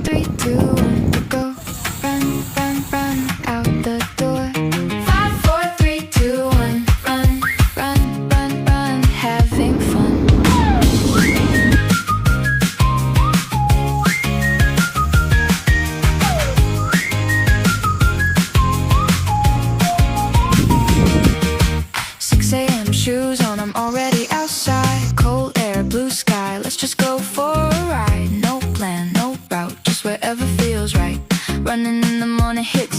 3, 2, 1, go. Run, run, run out the door. 5, 4, 3, 2, 1, run, run, run, run, having fun. Shoes on, I'm already outside. Cold air, blue sky, let's just go for a ride. No plan, no route, just wherever feels right. Running in the morning, hit